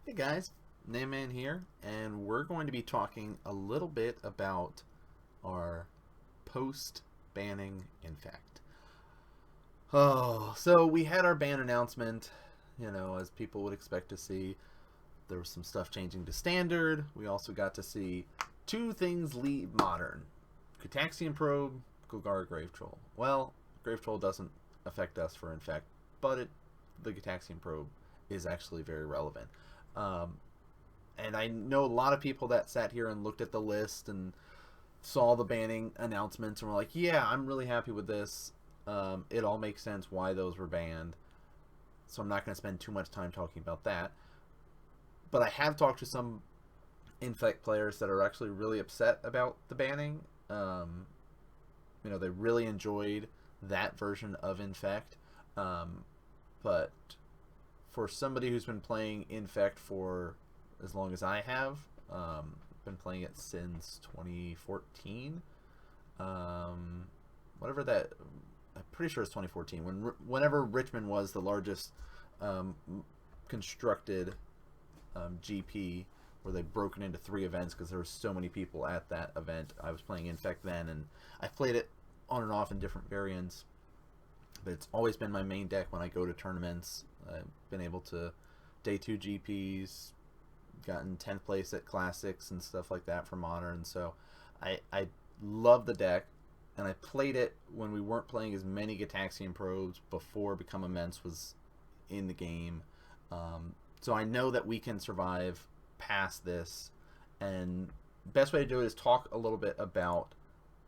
Hey guys, NanMan here, and we're going to be talking a little bit about our post-banning Infect. Oh, so we had our ban announcement, as people would expect to see. There was some stuff changing to standard. We also got to see two things leave modern. Gitaxian probe, Golgara Grave Troll. Well, Grave Troll doesn't affect us for Infect, but the Gitaxian probe is actually very relevant. And I know a lot of people that sat here and looked at the list and saw the banning announcements and were like, yeah, I'm really happy with this. It all makes sense why those were banned. So I'm not going to spend too much time talking about that. But I have talked to some Infect players that are actually really upset about the banning. They really enjoyed that version of Infect. But for somebody who's been playing Infect for as long as I have, been playing it since 2014. Whatever that, I'm pretty sure it's 2014. Whenever Richmond was the largest constructed GP, where they'd broken into 3 events because there were so many people at that event. I was playing Infect then, and I've played it on and off in different variants. But it's always been my main deck when I go to tournaments. I've been able to day 2 GPs, gotten 10th place at classics and stuff like that for modern. So I love the deck, and I played it when we weren't playing as many Gitaxian probes before Become Immense was in the game. So I know that we can survive past this, and best way to do it is talk a little bit about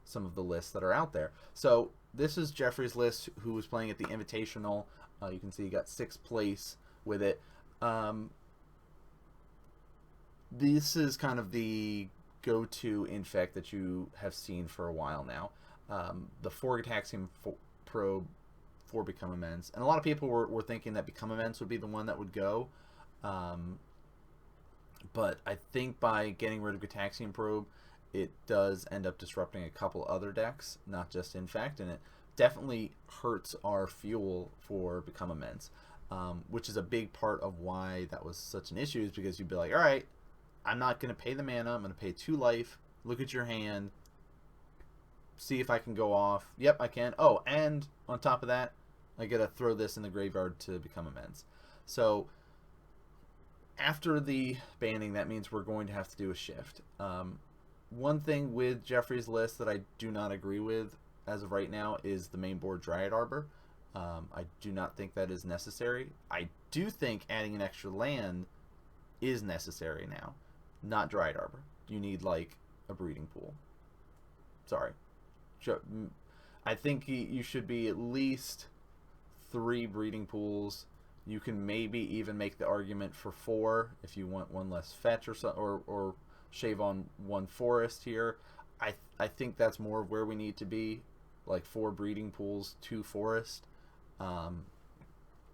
some of the lists that are out there. So this is Geoffreys List, who was playing at the Invitational. You can see he got 6th place with it. This is kind of the go-to Infect that you have seen for a while now. The 4 Gitaxian probe for Become Immense. And a lot of people were thinking that Become Immense would be the one that would go. But I think by getting rid of Gitaxian probe, it does end up disrupting a couple other decks, not just Infect, and it definitely hurts our fuel for Become Immense, which is a big part of why that was such an issue, is because you'd be like, all right, I'm not going to pay the mana, I'm going to pay 2 life, look at your hand, see if I can go off. Yep, I can. Oh, and on top of that, I got to throw this in the graveyard to Become Immense. So after the banning, that means we're going to have to do a shift. One thing with Geoffreys List that I do not agree with as of right now is the main board Dryad Arbor. I do not think that is necessary. I do think adding an extra land is necessary now, not Dryad Arbor. You need like a breeding pool. Sorry. I think you should be at least 3 breeding pools. You can maybe even make the argument for 4 if you want 1 less fetch or shave on 1 forest here. I think that's more of where we need to be, like 4 breeding pools, 2 forest.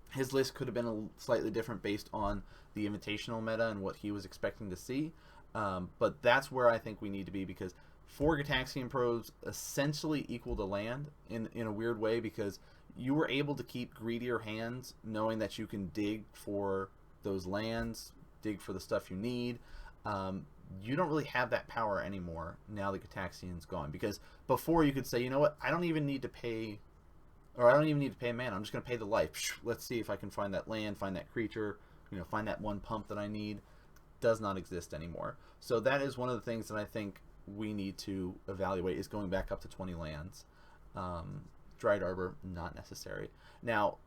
His list could have been slightly different based on the Invitational meta and what he was expecting to see, but that's where I think we need to be, because 4 Gitaxian probes essentially equal to land in a weird way, because you were able to keep greedier hands knowing that you can dig for those lands, dig for the stuff you need. You don't really have that power anymore now that Gitaxian's gone, because before you could say, you know what, I don't even need to pay, or I don't even need to pay mana, I'm just going to pay the life. Let's see if I can find that land, find that creature, find that 1 pump that I need. Does not exist anymore. So that is one of the things that I think we need to evaluate, is going back up to 20 lands. Dryad Arbor, not necessary. Now,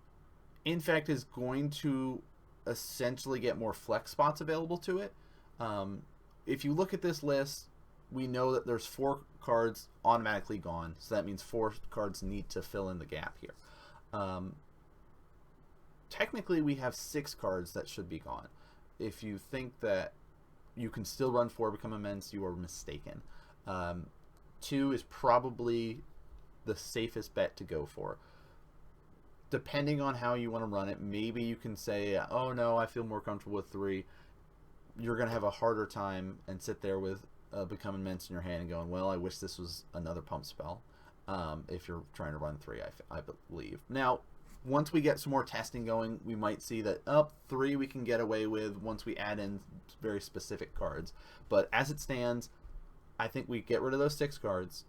Infect is going to essentially get more flex spots available to it. If you look at this list, we know that there's 4 cards automatically gone, so that means 4 cards need to fill in the gap here. Technically, we have 6 cards that should be gone. If you think that you can still run 4 Become Immense, you are mistaken. 2 is probably the safest bet to go for. Depending on how you want to run it, maybe you can say, oh no, I feel more comfortable with 3. You're going to have a harder time and sit there with Become Immense in your hand and going, well, I wish this was another pump spell, if you're trying to run 3, I believe. Now, once we get some more testing going, we might see that up 3 we can get away with once we add in very specific cards. But as it stands, I think we get rid of those 6 cards.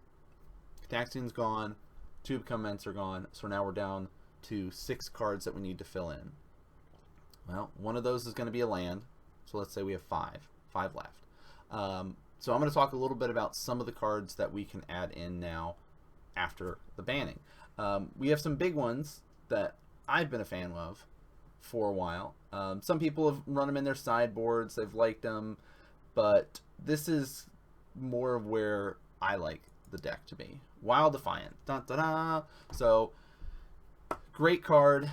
Gitaxian's gone, 2 Become Immense are gone, so now we're down to 6 cards that we need to fill in. Well, one of those is going to be a land, so let's say we have 5 left. So I'm going to talk a little bit about some of the cards that we can add in now after the banning. We have some big ones that I've been a fan of for a while. Some people have run them in their sideboards, they've liked them, but this is more of where I like the deck to be. Wild Defiant. Dun, dun, dun. So, great card.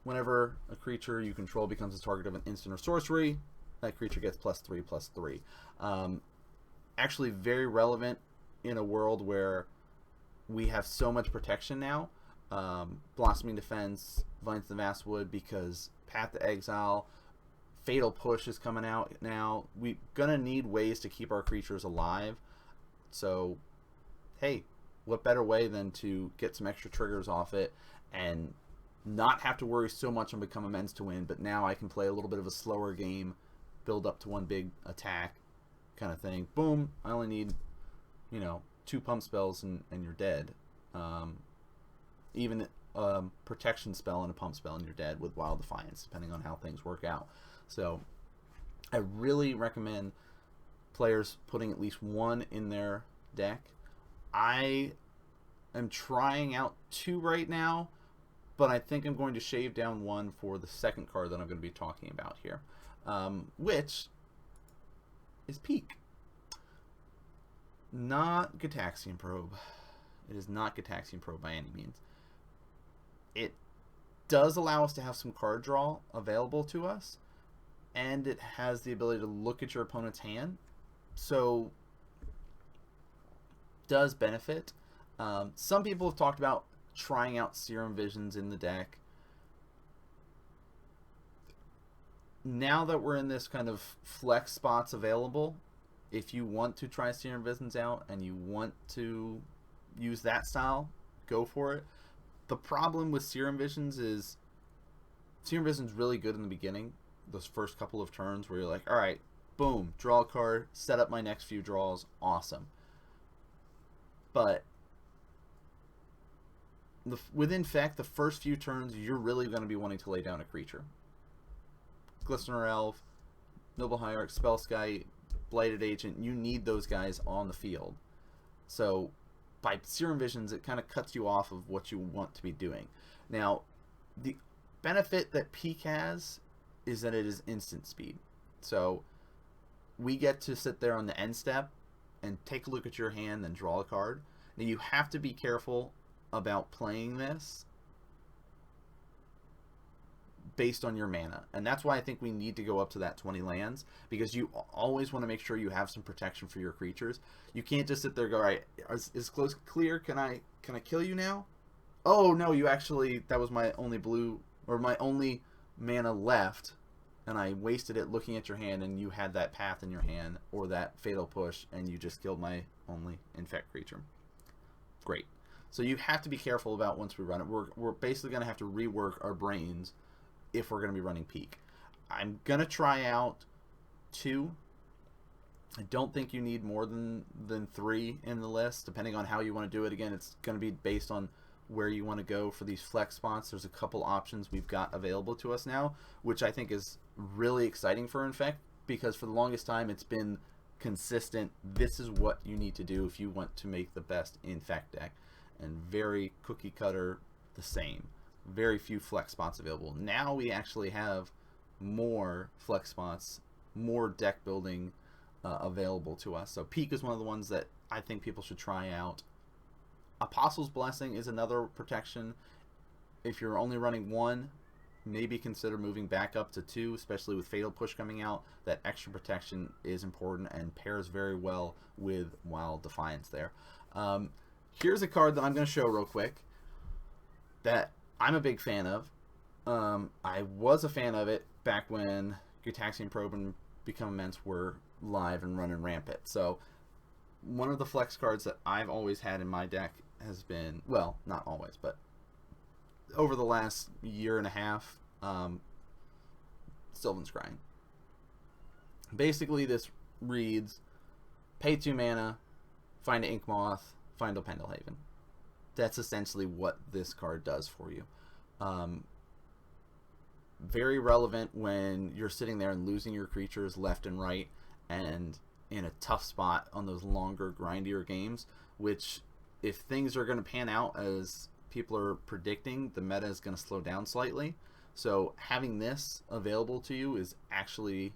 Whenever a creature you control becomes the target of an instant or sorcery, that creature gets +3/+3. Actually very relevant in a world where we have so much protection now. Blossoming Defense, Vines of the Vastwood, because Path to Exile, Fatal Push is coming out now. We're gonna need ways to keep our creatures alive. So, hey, what better way than to get some extra triggers off it and not have to worry so much on Become Immense to win, but now I can play a little bit of a slower game, build up to one big attack kind of thing. Boom, I only need, 2 pump spells and you're dead. Even a protection spell and a pump spell and you're dead with Wild Defiance, depending on how things work out. So I really recommend players putting at least 1 in their deck. I am trying out 2 right now, but I think I'm going to shave down 1 for the second card that I'm going to be talking about here, which is Peak. Not Gitaxian Probe. It is not Gitaxian Probe by any means. It does allow us to have some card draw available to us, and it has the ability to look at your opponent's hand, so does benefit. Some people have talked about trying out Serum Visions in the deck. Now that we're in this kind of flex spots available, if you want to try Serum Visions out and you want to use that style, go for it. The problem with Serum Visions is Serum Visions really good in the beginning, those first couple of turns where you're like, all right, boom, draw a card, set up my next few draws, awesome. But with Infect, the first few turns, you're really going to be wanting to lay down a creature. Glistener Elf, Noble Hierarch, Spellskite, Blighted Agent, you need those guys on the field. So by Serum Visions, it kind of cuts you off of what you want to be doing. Now, the benefit that Peak has is that it is instant speed. So we get to sit there on the end step and take a look at your hand and draw a card. Now you have to be careful about playing this based on your mana, and that's why I think we need to go up to that 20 lands, because you always want to make sure you have some protection for your creatures. You can't just sit there and go, all right, is close clear, can I kill you now? Oh no, you actually, that was my only blue, or my only mana left, and I wasted it looking at your hand, and you had that path in your hand or that Fatal Push, and you just killed my only Infect creature. Great. So you have to be careful about once we run it. We're basically going to have to rework our brains if we're going to be running Peak. I'm going to try out 2. I don't think you need more than 3 in the list, depending on how you want to do it. Again, it's going to be based on where you want to go for these flex spots. There's a couple options we've got available to us now, which I think is really exciting for Infect, because for the longest time it's been consistent. This is what you need to do if you want to make the best Infect deck, and very cookie cutter, the same. Very few flex spots available. Now we actually have more flex spots, more deck building available to us. So Peak is one of the ones that I think people should try out. Apostle's Blessing is another protection. If you're only running 1, maybe consider moving back up to 2, especially with Fatal Push coming out. That extra protection is important and pairs very well with Wild Defiance there. Here's a card that I'm going to show real quick that I'm a big fan of. I was a fan of it back when Gitaxian Probe and Become Immense were live and running rampant. So one of the flex cards that I've always had in my deck has been, well, not always, but over the last year and a half, Sylvan Scrying. Basically, this reads: pay 2 mana, find an Ink Moth, find a Pendelhaven. That's essentially what this card does for you. Very relevant when you're sitting there and losing your creatures left and right, and in a tough spot on those longer, grindier games, which, if things are going to pan out as people are predicting, the meta is going to slow down slightly. So having this available to you is actually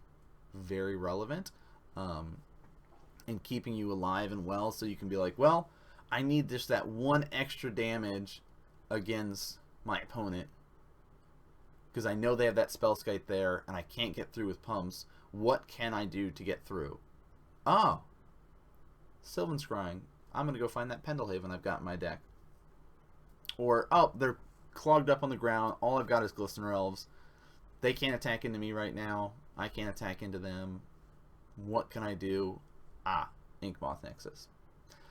very relevant, in keeping you alive and well, so you can be like, well, I need just that one extra damage against my opponent because I know they have that Spellskite there and I can't get through with pumps. What can I do to get through? Oh, Sylvan Scrying. I'm going to go find that Pendelhaven I've got in my deck. Or, oh, they're clogged up on the ground. All I've got is Glistener Elves. They can't attack into me right now. I can't attack into them. What can I do? Ah, Ink Moth Nexus.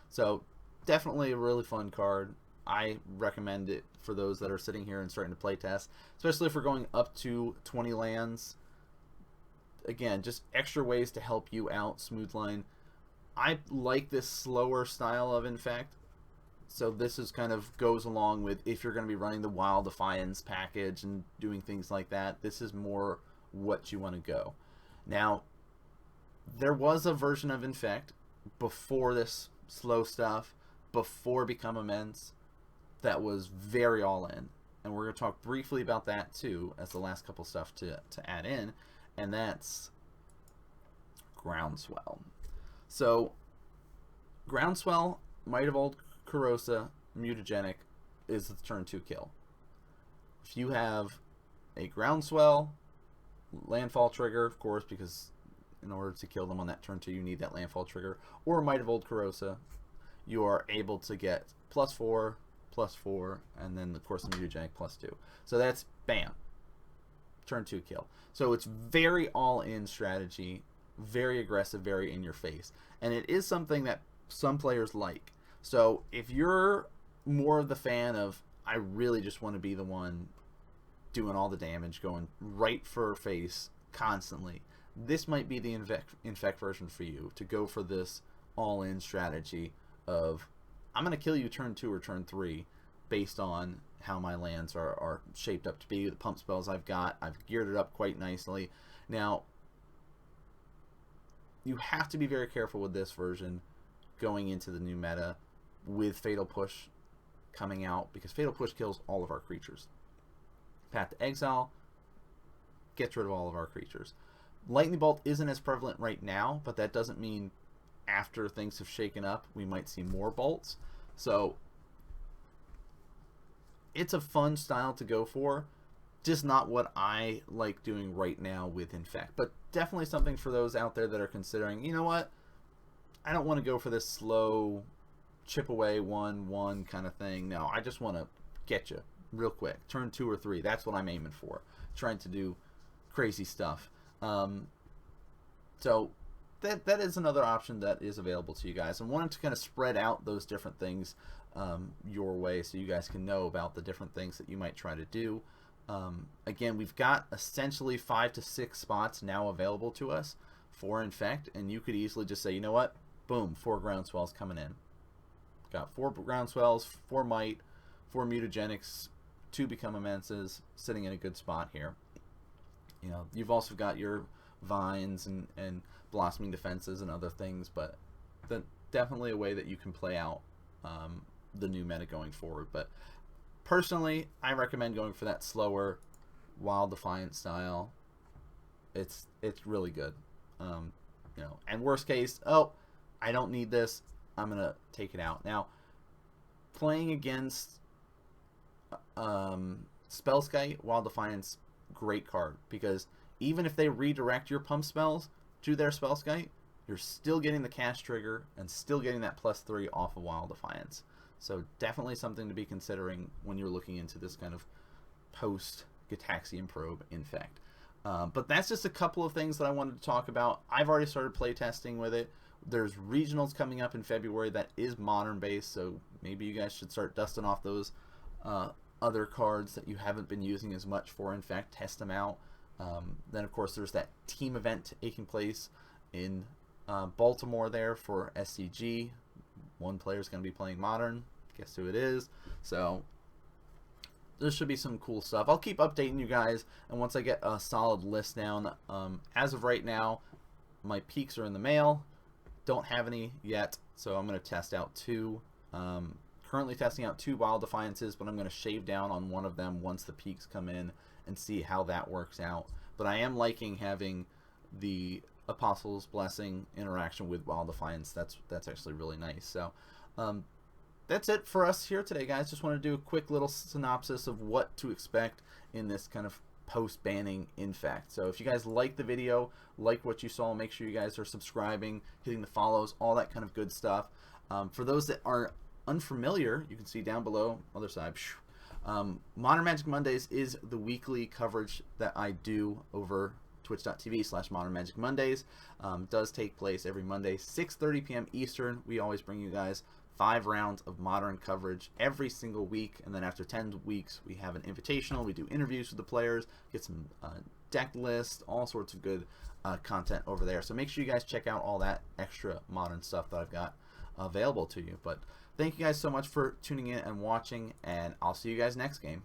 So, definitely a really fun card. I recommend it for those that are sitting here and starting to play test, especially if we're going up to 20 lands. Again, just extra ways to help you out, Smoothline. I like this slower style of Infect, so this is kind of goes along with if you're going to be running the Wild Defiance package and doing things like that. This is more what you want to go. Now, there was a version of Infect before this slow stuff, before Become Immense, that was very all in, and we're going to talk briefly about that too as the last couple stuff to add in, and that's Groundswell. So Groundswell, Might of Old Corrosa, mutagenic, is the turn 2 kill. If you have a Groundswell, landfall trigger, of course, because in order to kill them on that turn 2 you need that landfall trigger, or Might of Old Corrosa, you are able to get +4/+4, and then of course the mutagenic +2. So that's bam, turn 2 kill. So it's very all-in strategy, very aggressive, very in your face, and it is something that some players like. So if you're more of the fan of, I really just want to be the one doing all the damage, going right for face constantly, this might be the Infect version for you, to go for this all-in strategy of, I'm going to kill you turn 2 or turn 3 based on how my lands are shaped up to be, the pump spells I've got. I've geared it up quite nicely. Now, you have to be very careful with this version going into the new meta with Fatal Push coming out, because Fatal Push kills all of our creatures. Path to Exile gets rid of all of our creatures. Lightning Bolt isn't as prevalent right now, but that doesn't mean after things have shaken up we might see more bolts. So it's a fun style to go for, just not what I like doing right now with Infect, but definitely something for those out there that are considering, you know what, I don't want to go for this slow chip away 1/1 kind of thing. No, I just want to get you real quick, turn 2 or 3. That's what I'm aiming for, trying to do crazy stuff. So that is another option that is available to you guys, and wanted to kind of spread out those different things your way, so you guys can know about the different things that you might try to do. Again, we've got essentially 5 to 6 spots now available to us for Infect, and you could easily just say, you know what, boom, 4 Groundswells coming in. Got 4 Groundswells, 4 Might, 4 Mutagenics, 2 Become Immenses, sitting in a good spot here. You know, you've also got your Vines and Blossoming Defenses and other things, but definitely a way that you can play out the new meta going forward. But personally, I recommend going for that slower Wild Defiant style. It's really good. You know, and worst case, oh, I don't need this, I'm gonna take it out. Now, playing against Spellskite, Wild Defiance, great card, because even if they redirect your pump spells to their Spellskite, you're still getting the cast trigger and still getting that +3 off of Wild Defiance. So definitely something to be considering when you're looking into this kind of post Gitaxian probe Infect. But that's just a couple of things that I wanted to talk about. I've already started playtesting with it. There's regionals coming up in February that is modern based, so maybe you guys should start dusting off those other cards that you haven't been using as much for Infect, test them out. Then of course there's that team event taking place in Baltimore there for SCG. One player is going to be playing Modern. Guess who it is? So there should be some cool stuff. I'll keep updating you guys, and once I get a solid list down, as of right now, my peaks are in the mail. Don't have any yet, so I'm going to test out 2. Currently testing out 2 Wild Defiances, but I'm going to shave down on one of them once the peaks come in and see how that works out. But I am liking having the Apostle's Blessing interaction with Wild Defiance. That's actually really nice. So that's it for us here today, guys. Just want to do a quick little synopsis of what to expect in this kind of post-banning Infect. So if you guys like the video, like what you saw, make sure you guys are subscribing, hitting the follows, all that kind of good stuff. For those that are unfamiliar, you can see down below, other side, Modern Magic Mondays is the weekly coverage that I do over twitch.tv/Modern Magic Mondays. Does take place every Monday, 6:30 p.m. Eastern. We always bring you guys 5 rounds of Modern coverage every single week, and then after 10 weeks we have an invitational. We do interviews with the players, get some deck lists, all sorts of good content over there. So make sure you guys check out all that extra Modern stuff that I've got available to you. But thank you guys so much for tuning in and watching, and I'll see you guys next game.